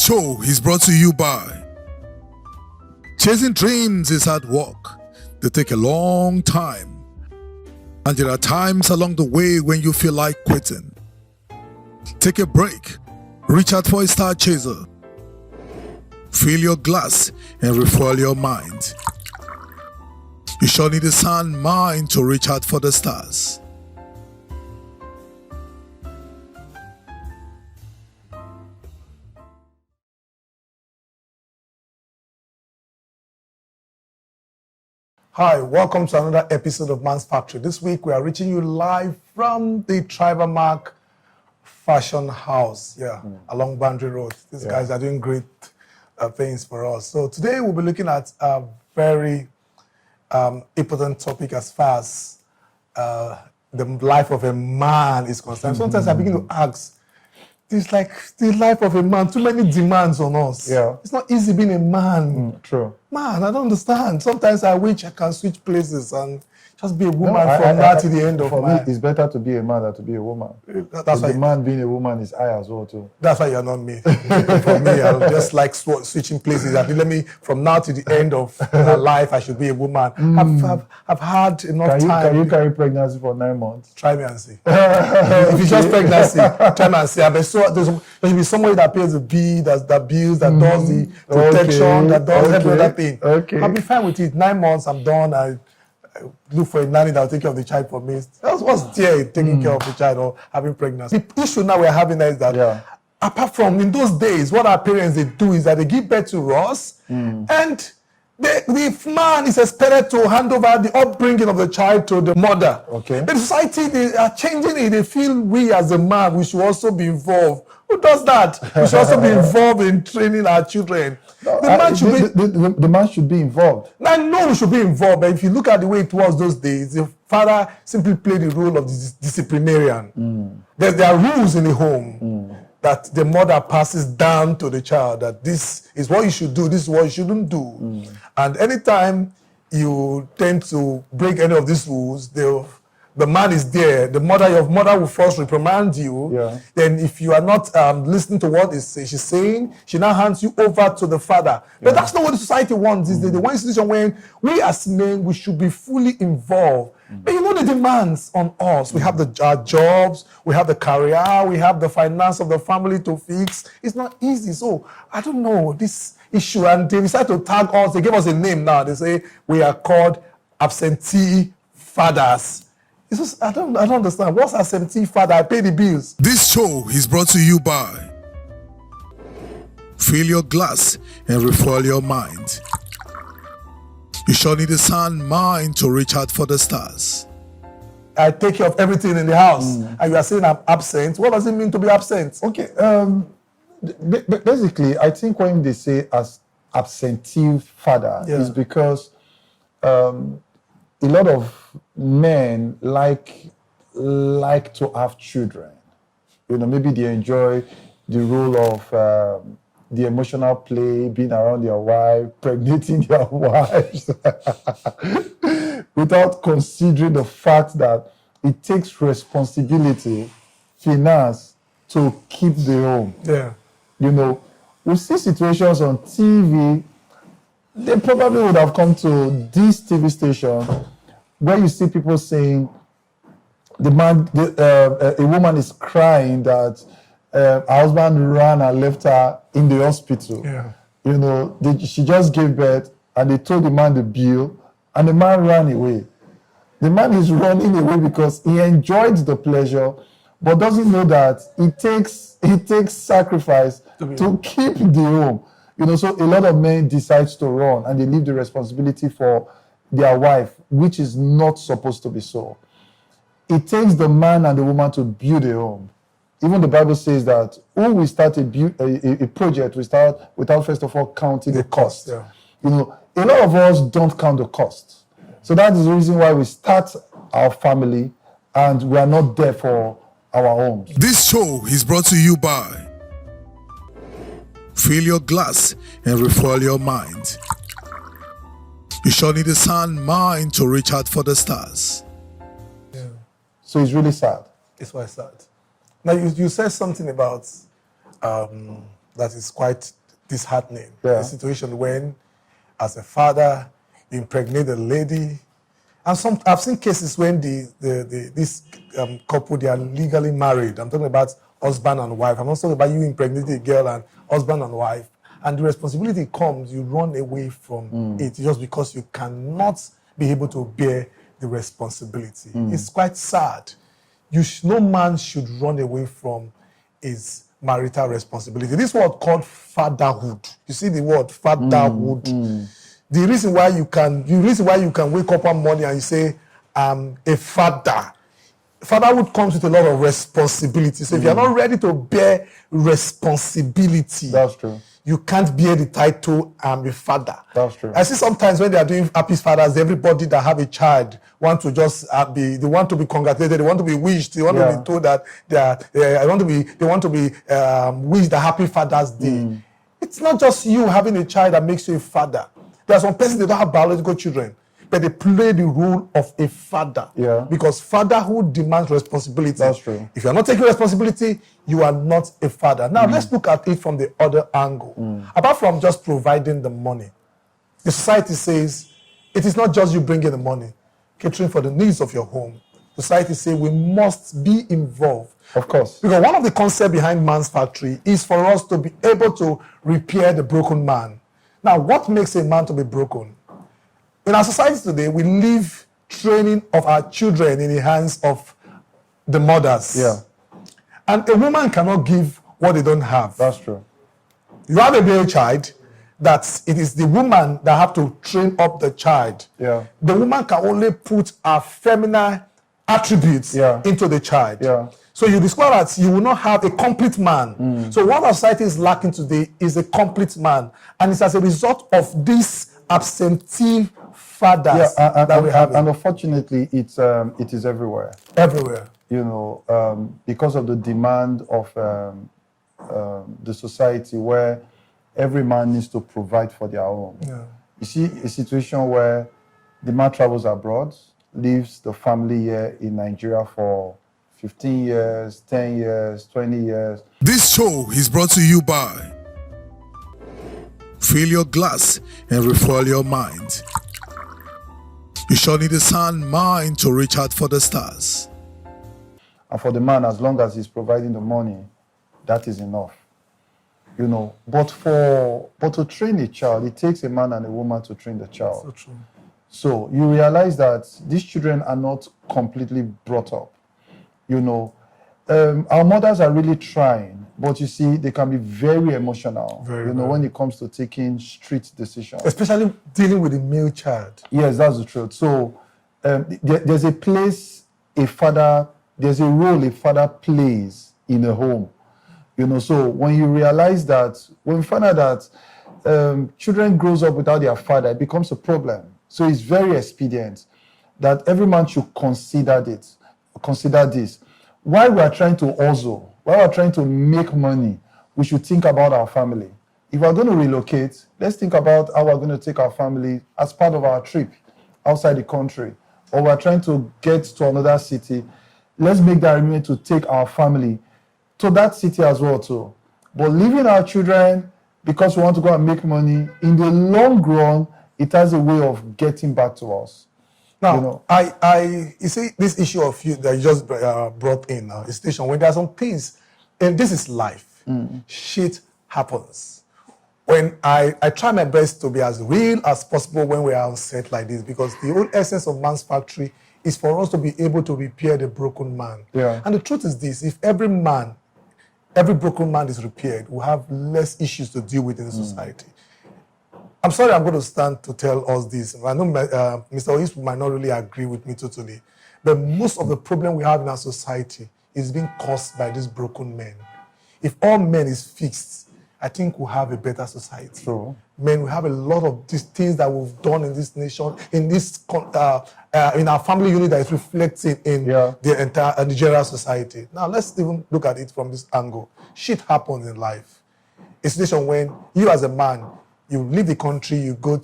This show is brought to you by chasing dreams is hard work. They take a long time. And there are times along the way when you feel like quitting. Take a break. Reach out for a star chaser. Fill your glass and refuel your mind. You sure need a sound mind to reach out for the stars. Hi, welcome to another episode of Man's Factory. This week we are reaching you live from the Tribal Mark Fashion House, along Boundary Road. These guys are doing great things for us. So today we'll be looking at a very important topic as far as the life of a man is concerned. Sometimes I begin to ask, it's like the life of a man, too many demands on us. Yeah. It's not easy being a man. True. Man, I don't understand. Sometimes I wish I can switch places and just be a woman from now to the end of my... For me, it's better to be a man than to be a woman. That's why the man being a woman is I as well too. That's why you're not me. For me, I just like switching places. I feel, let me, from now to the end of my life, I should be a woman. I've had enough time. Can you carry pregnancy for 9 months? Try me and see. If it's just pregnancy, try me and see. There should be somebody that pays the bill, that bills, that does the protection, that does every other thing. Okay. I'll be fine with it. 9 months, I'm done. I look for a nanny that will take care of the child for me. That's what's there, taking care of the child or having pregnancy. The issue now we're having is that apart from in those days, what our parents they do is that they give birth to us and the man is expected to hand over the upbringing of the child to the mother. Okay. The society, they are changing it. They feel we as a man, we should also be involved. Who does that? We should also be involved in training our children. The man should be involved. I know we should be involved, but if you look at the way it was those days, the father simply played the role of the disciplinarian. There are rules in the home that the mother passes down to the child, that this is what you should do, this is what you shouldn't do. And anytime you tend to break any of these rules, the man is there. Your mother will first reprimand you. Yeah. Then if you are not listening to what she's saying, she now hands you over to the father. But that's not what the society wants. It's the one institution when we as men, we should be fully involved. But you know the demands on us. We have our jobs, we have the career, we have the finance of the family to fix. It's not easy. So I don't know this issue. And they decide to tag us. They give us a name now. They say we are called absentee fathers. It's just, I don't understand. What's absentee father? I pay the bills. This show is brought to you by fill your glass and refuel your mind. You sure need a sound mind to reach out for the stars. I take care of everything in the house. And you are saying I'm absent. What does it mean to be absent? Okay. Basically, I think when they say as absentee father, is because a lot of men like to have children. You know, maybe they enjoy the role of the emotional play, being around their wife, pregnating their wives, without considering the fact that it takes responsibility, finance, to keep the home. Yeah. You know, we see situations on TV. They probably would have come to this TV station where you see people saying a woman is crying that her husband ran and left her in the hospital. Yeah. You know, she just gave birth and they told the man the bill and the man ran away. The man is running away because he enjoyed the pleasure but doesn't know that it takes sacrifice to keep the home. You know, so a lot of men decide to run and they leave the responsibility for their wife, which is not supposed to be so. It takes the man and the woman to build a home. Even the Bible says that who will start a project, we start without first of all counting the cost. Yeah. You know, a lot of us don't count the cost. So that is the reason why we start our family and we are not there for our homes. This show is brought to you by fill your glass and refuel your mind. You sure need a sound mind to reach out for the stars. Yeah. So it's really sad. It's why sad. Now, you said something about that is quite disheartening. Yeah. A situation when, as a father, you impregnate a lady, and I've seen cases when this couple, they are legally married. I'm talking about husband and wife. I'm not talking about you impregnating a girl and husband and wife. And the responsibility comes, you run away from it just because you cannot be able to bear the responsibility. It's quite sad. No man should run away from his marital responsibility. This word called fatherhood. You see the word fatherhood. The reason why you can wake up one morning and you say, I'm a father. Fatherhood comes with a lot of responsibility. So if you're not ready to bear responsibility, that's true. You can't bear the title, I'm a father. That's true. I see sometimes when they are doing happy fathers, everybody that have a child want to just they want to be congratulated, they want to be wished, they want to be told that they want to be wished the happy Father's Day. It's not just you having a child that makes you a father. There are some persons that don't have biological children, but they play the role of a father. Yeah. Because fatherhood demands responsibility. That's true. If you're not taking responsibility, you are not a father. Now, let's look at it from the other angle. Apart from just providing the money, the society says it is not just you bringing the money, catering for the needs of your home. Society says we must be involved. Of course. Because one of the concepts behind man's factory is for us to be able to repair the broken man. Now, what makes a man to be broken? In our society today, we leave training of our children in the hands of the mothers. Yeah. And a woman cannot give what they don't have. That's true. You have a male child, that it is the woman that have to train up the child. Yeah. The woman can only put her feminine attributes into the child. Yeah. So you discover that you will not have a complete man. So what our society is lacking today is a complete man. And it's as a result of this absentee fathers that we have. And unfortunately, it is everywhere. Everywhere. You know, because of the demand of the society where every man needs to provide for their own. Yeah. You see a situation where the man travels abroad, leaves the family here in Nigeria for 15 years, 10 years, 20 years. This show is brought to you by Fill your glass and refuel your mind. You shall need a sound mind to reach out for the stars. And for the man, as long as he's providing the money, that is enough. You know, but to train a child, it takes a man and a woman to train the child. So true. So you realize that these children are not completely brought up. You know, our mothers are really trying, but you see, they can be very emotional. Very. When it comes to taking street decisions. Especially dealing with a male child. Yes, that's the truth. So there's a place there's a role a father plays in a home. You know, so when you realize that, when you find out that children grows up without their father, it becomes a problem. So it's very expedient that every man should consider this. While we are trying to hustle, while we are trying to make money, we should think about our family. If we're going to relocate, let's think about how we're going to take our family as part of our trip outside the country. Or we're trying to get to another city. Let's make that arrangement to take our family to that city as well too. But leaving our children because we want to go and make money, in the long run, it has a way of getting back to us. Now, you see this issue of you that you just brought in a station when there are some things, and this is life. Shit happens. When I try my best to be as real as possible when we are on set like this, because the whole essence of man's factory is for us to be able to repair the broken man. Yeah. And the truth is this: if every broken man is repaired, we'll have less issues to deal with in the society. I'm sorry I'm going to stand to tell us this. I know Mr. Oyis might not really agree with me totally, but most of the problem we have in our society is being caused by these broken men. If all men is fixed, I think we'll have a better society. True. Men, we have a lot of these things that we've done in this nation, in our family unit that is reflecting in the entire Nigerian society. Now, let's even look at it from this angle. Shit happens in life. A situation when you as a man, you leave the country, you go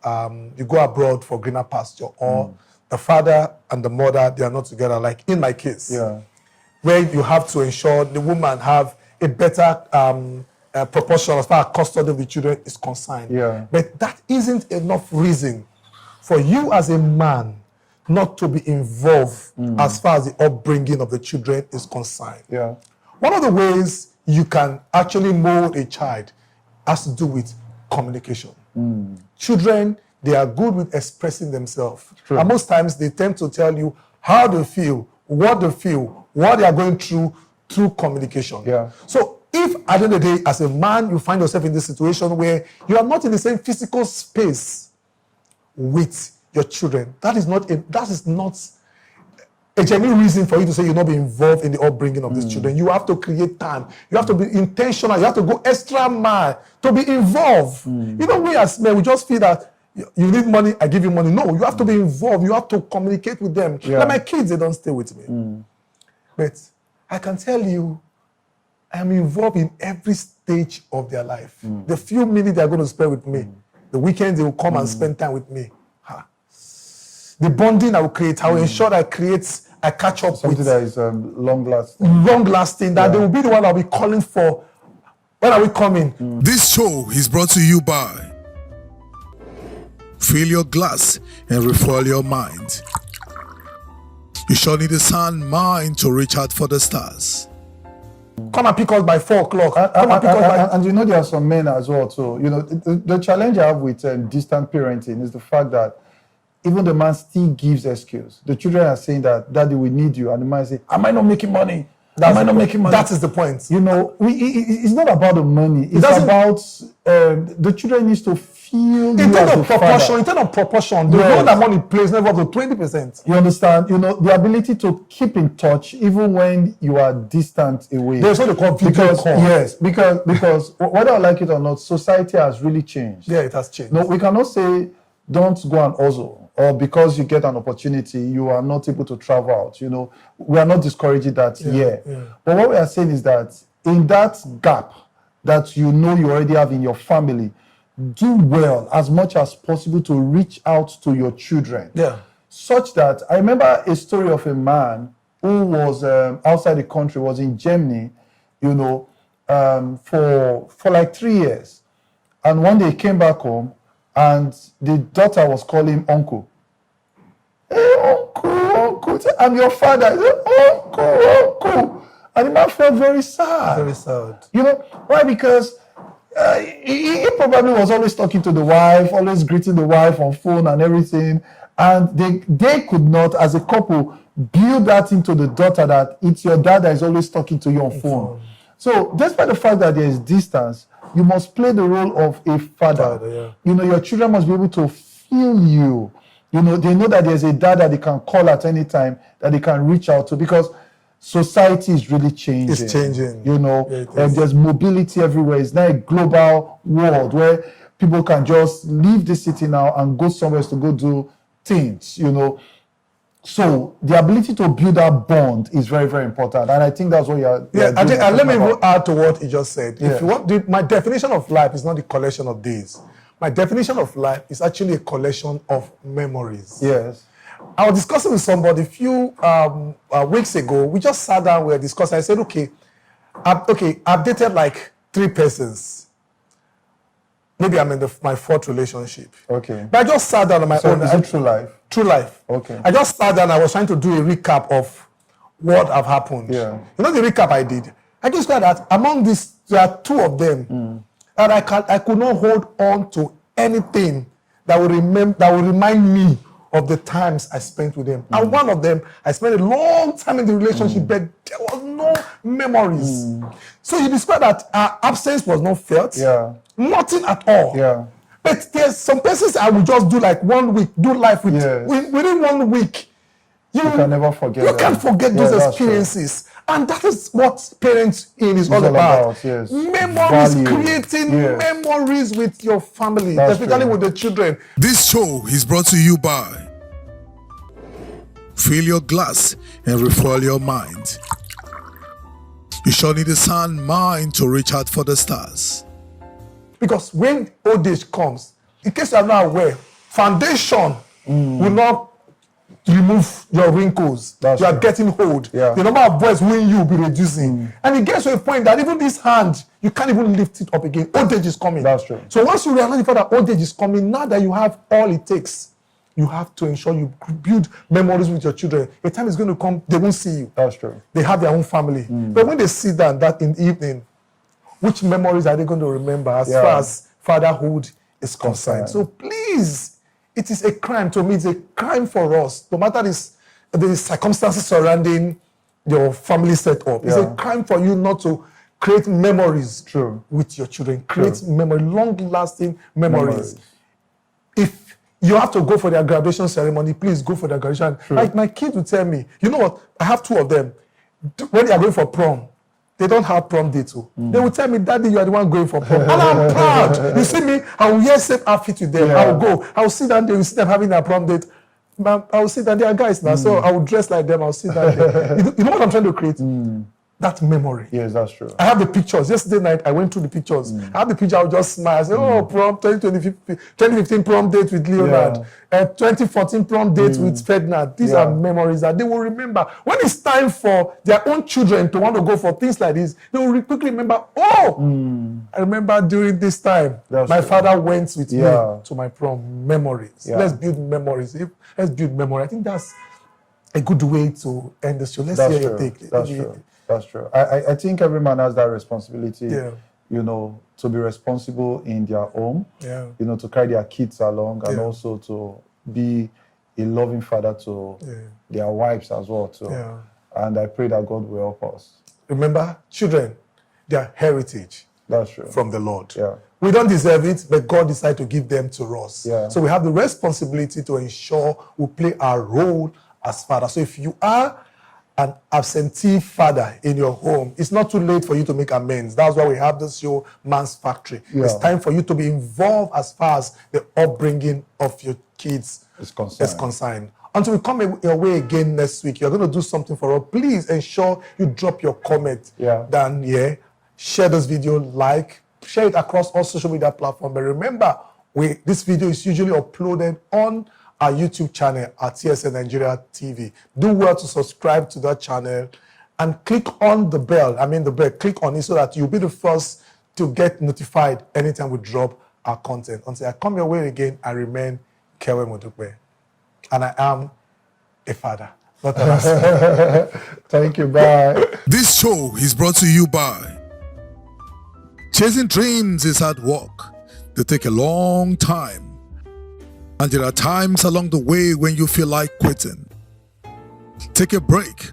abroad for greener pasture, or the father and the mother, they are not together, like in my case, where you have to ensure the woman have a better proportion as far as custody of the children is concerned. Yeah. But that isn't enough reason for you as a man not to be involved as far as the upbringing of the children is concerned. Yeah. One of the ways you can actually mold a child has to do with communication. Children, they are good with expressing themselves. True. And most times they tend to tell you how they feel, what they are going through communication. Yeah. So if at the end of the day, as a man, you find yourself in this situation where you are not in the same physical space with your children, that is not a genuine reason for you to say you'll not be involved in the upbringing of these children. You have to create time. You have to be intentional. You have to go extra mile to be involved. You know, we as men, we just feel that you need money, I give you money. No, you have to be involved. You have to communicate with them. Yeah. Like my kids, they don't stay with me. But I can tell you, I am involved in every stage of their life. The few minutes they are going to spend with me, the weekends they will come and spend time with me. The bonding I will create, I will ensure that I catch up Something with that is long lasting. long lasting, that they will be the one I'll be calling for. When are we coming? This show is brought to you by Fill your glass and refuel your mind. You sure need a sound mind to reach out for the stars. Come and pick us by 4 o'clock. Come and pick us by... And you know, there are some men as well too. You know, the challenge I have with distant parenting is the fact that even the man still gives excuse. The children are saying that, Daddy, we need you. And the man say, am I not making money? Am I not making money? That is the point. You know, it's not about the money. It's about the children needs to feel in terms of proportion, the role that money plays never up to 20%. You understand? You know, the ability to keep in touch even when you are distant away. There's what they call video call. Yes, because whether I like it or not, society has really changed. Yeah, it has changed. No, we cannot say don't go and hustle, or because you get an opportunity, you are not able to travel out. You know, we are not discouraging that. Yeah. But what we are saying is that in that gap that you know you already have in your family, do well as much as possible to reach out to your children. Yeah. Such that I remember a story of a man who was outside the country, was in Germany, you know, for like 3 years. And one day he came back home and the daughter was calling him uncle. Hey, uncle, I'm your father. He said, uncle. And the man felt very sad. Very sad. You know, why? Because he probably was always talking to the wife, always greeting the wife on phone and everything. And they could not, as a couple, build that into the daughter that it's your dad that is always talking to you on phone. So despite the fact that there is distance, you must play the role of a father. You know, your children must be able to feel you. You know, they know that there's a dad that they can call at any time, that they can reach out to, because society is really changing. It's changing. You know, there's mobility everywhere. It's not a global world where people can just leave the city now and go somewhere to go do things, you know. So the ability to build that bond is very, very important. And I think that's what you're I think, and let me even add to what he just said. If you want, my definition of life is not the collection of days. My definition of life is actually a collection of memories. Yes. I was discussing with somebody a few weeks ago. We just sat down, we were discussing. I said, I've dated like 3 persons. Maybe I'm in my 4th relationship. Okay. But I just sat down on my own. Is it true life? True life. Okay. I just sat down. I was trying to do a recap of what have happened. Yeah. You know the recap I did? I just found that among these, there are 2 of them that I could not hold on to anything that will remind me of the times I spent with them. And one of them, I spent a long time in the relationship, but there was no memories. So he described that our absence was not felt. Yeah. Nothing at all. Yeah. But there's some persons I will just do like 1 week, do life with. Within 1 week, you can never forget. You can't forget those experiences. And that is what parents is all about. Yes. Memories, creating memories with your family, especially with the children. This show is brought to you by Fill your glass and refuel your mind. You sure need a sound mind to reach out for the stars. Because when old age comes, in case you are not aware, foundation will not remove your wrinkles. That's you are true. getting old. Yeah. The number of boys winning you will be reducing. And it gets to a point that even this hand, you can't even lift it up again. Old age is coming. That's true. So once you realize that old age is coming, now that you have all it takes, you have to ensure you build memories with your children. A time is going to come, they won't see you. That's true. They have their own family. But when they sit down that in the evening, which memories are they going to remember as far as fatherhood is concerned? So please, it is a crime. To me, it's a crime for us, no matter the circumstances surrounding your family setup. It's a crime for you not to create memories with your children. Create long-lasting memories. If you have to go for their graduation ceremony, please go for their graduation. Like my kids would tell me, you know what? I have 2 of them. When they are going for prom, they don't have prom day too. They will tell me, Daddy, you are the one going for prom. And I'm proud. You see me, I will wear same outfit with them. I will go. I will sit down there, you see them having their prom date. I will sit down there, guys now. So I will dress like them. I will sit down there. You know what I'm trying to create? That memory. Yes, that's true. I have the pictures. Yesterday night, I went through the pictures. I have the picture, I would just smile. I say, oh, prom, 2015 prom date with Leonard. 2014 prom date with Ferdinand. These are memories that they will remember. When it's time for their own children to want to go for things like this, they will quickly remember, I remember during this time, my father went with me to my prom. Memories. Let's build memories. Let's build memory. I think that's a good way to end the show. Let's hear your take. That's true. That's true. I think every man has that responsibility, you know, to be responsible in their home, you know, to carry their kids along and also to be a loving father to their wives as well, too. And I pray that God will help us. Remember, children, they are heritage. That's true. From the Lord. We don't deserve it, but God decided to give them to us. So we have the responsibility to ensure we play our role as father. So if you are an absentee father in your home, it's not too late for you to make amends. That's why we have this show, Man's Factory. It's time for you to be involved as far as the upbringing of your kids is concerned. Until we come your way again next week, you're going to do something for us. Please ensure you drop your comment down here. Share this video, share it across all social media platforms. But remember, this video is usually uploaded on our YouTube channel at TSLNigeria TV. Do well to subscribe to that channel and click on the bell. Click on it so that you'll be the first to get notified anytime we drop our content. Until I come your way again, I remain Kewe Modukwe. And I am a father. Not a husband. Thank you. Bye. This show is brought to you by Chasing dreams is hard work. They take a long time. And there are times along the way when you feel like quitting. Take a break.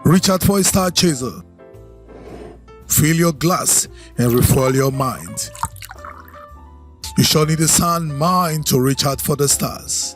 Reach out for a star chaser. Fill your glass and refuel your mind. You sure need a sound mind to reach out for the stars.